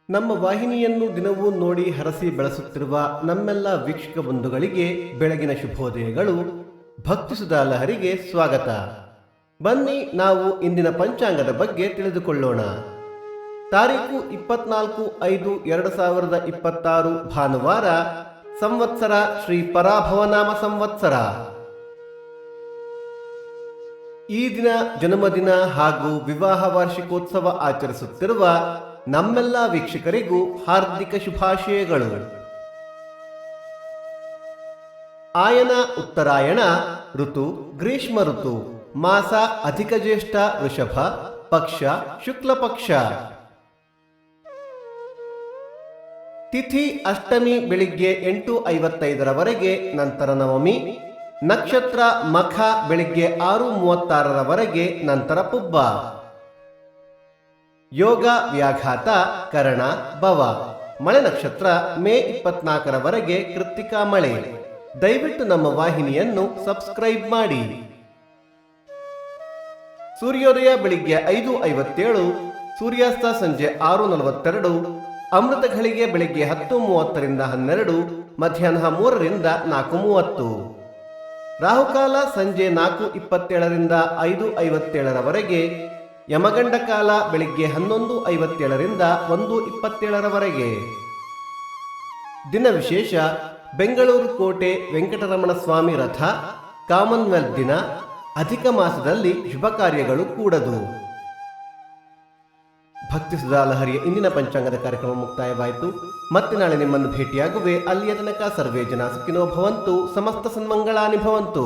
ನಮ್ಮ ವಾಹಿನಿಯನ್ನು ದಿನವೂ ನೋಡಿ ಹರಸಿ ಬೆಳೆಸುತ್ತಿರುವ ನಮ್ಮೆಲ್ಲ ವೀಕ್ಷಕ ಬಂಧುಗಳಿಗೆ ಬೆಳಗಿನ ಶುಭೋದಯಗಳು. ಭಕ್ತಿ ಸುಧಾ ಲಹರಿಗೆ ಸ್ವಾಗತ. ಬನ್ನಿ ನಾವು ಇಂದಿನ ಪಂಚಾಂಗದ ಬಗ್ಗೆ ತಿಳಿದುಕೊಳ್ಳೋಣ. ತಾರೀಕು 24/5/2026 ಭಾನುವಾರ, ಸಂವತ್ಸರ ಶ್ರೀ ಪರಾಭವನಾಮ ಸಂವತ್ಸರ. ಈ ದಿನ ಜನ್ಮದಿನ ಹಾಗೂ ವಿವಾಹ ವಾರ್ಷಿಕೋತ್ಸವ ಆಚರಿಸುತ್ತಿರುವ ನಮ್ಮೆಲ್ಲ ವೀಕ್ಷಕರಿಗೂ ಹಾರ್ದಿಕ ಶುಭಾಶಯಗಳು. ಆಯನ ಉತ್ತರಾಯಣ ಋತು ಗ್ರೀಷ್ಮ ಋತು, ಮಾಸ ಅಧಿಕ ಜ್ಯೇಷ್ಠ ವೃಷಭ, ಪಕ್ಷ ಶುಕ್ಲ ಪಕ್ಷ. ತಿಥಿ ಅಷ್ಟಮಿ ಬೆಳಿಗ್ಗೆ 8:55 ನಂತರ ನವಮಿ. ನಕ್ಷತ್ರ ಮಖ ಬೆಳಿಗ್ಗೆ 6:36 ನಂತರ ಪುಬ್ಬ. ಯೋಗ ವ್ಯಾಘಾತ ಕರಣ ಭವ. ಮಳೆ ನಕ್ಷತ್ರ ಮೇ 24 ಕೃತ್ತಿಕಾ ಮಳೆ. ದಯವಿಟ್ಟು ನಮ್ಮ ವಾಹಿನಿಯನ್ನು ಸಬ್ಸ್ಕ್ರೈಬ್ ಮಾಡಿ. ಸೂರ್ಯೋದಯ ಬೆಳಿಗ್ಗೆ 5:57, ಸೂರ್ಯಾಸ್ತ ಸಂಜೆ 6:42, ಅಮೃತ ಘಳಿಗೆ ಬೆಳಿಗ್ಗೆ 10:30 12, ಮಧ್ಯಾಹ್ನ 3 4:30. ರಾಹುಕಾಲ ಸಂಜೆ 4:27 5:57. ಯಮಗಂಡ ಕಾಲ ಬೆಳಿಗ್ಗೆ 11:57 1:27. ದಿನ ವಿಶೇಷ: ಬೆಂಗಳೂರು ಕೋಟೆ ವೆಂಕಟರಮಣ ಸ್ವಾಮಿ ರಥ, ಕಾಮನ್ವೆಲ್ತ್ ದಿನ. ಅಧಿಕ ಮಾಸದಲ್ಲಿ ಶುಭ ಕಾರ್ಯಗಳು ಕೂಡದು. ಭಕ್ತಿ ಸುಧಾ ಲಹರಿಯ ಇಂದಿನ ಪಂಚಾಂಗದ ಕಾರ್ಯಕ್ರಮ ಮುಕ್ತಾಯವಾಯಿತು. ಮತ್ತೆ ನಾಳೆ ನಿಮ್ಮನ್ನು ಭೇಟಿಯಾಗುವೆ. ಅಲ್ಲಿಯ ತನಕ ಸರ್ವೇ ಜನ ಸುಖಿನೋ ಭವಂತು, ಸಮಸ್ತ ಸನ್ಮಂಗಳಾನಿ ಭವಂತು.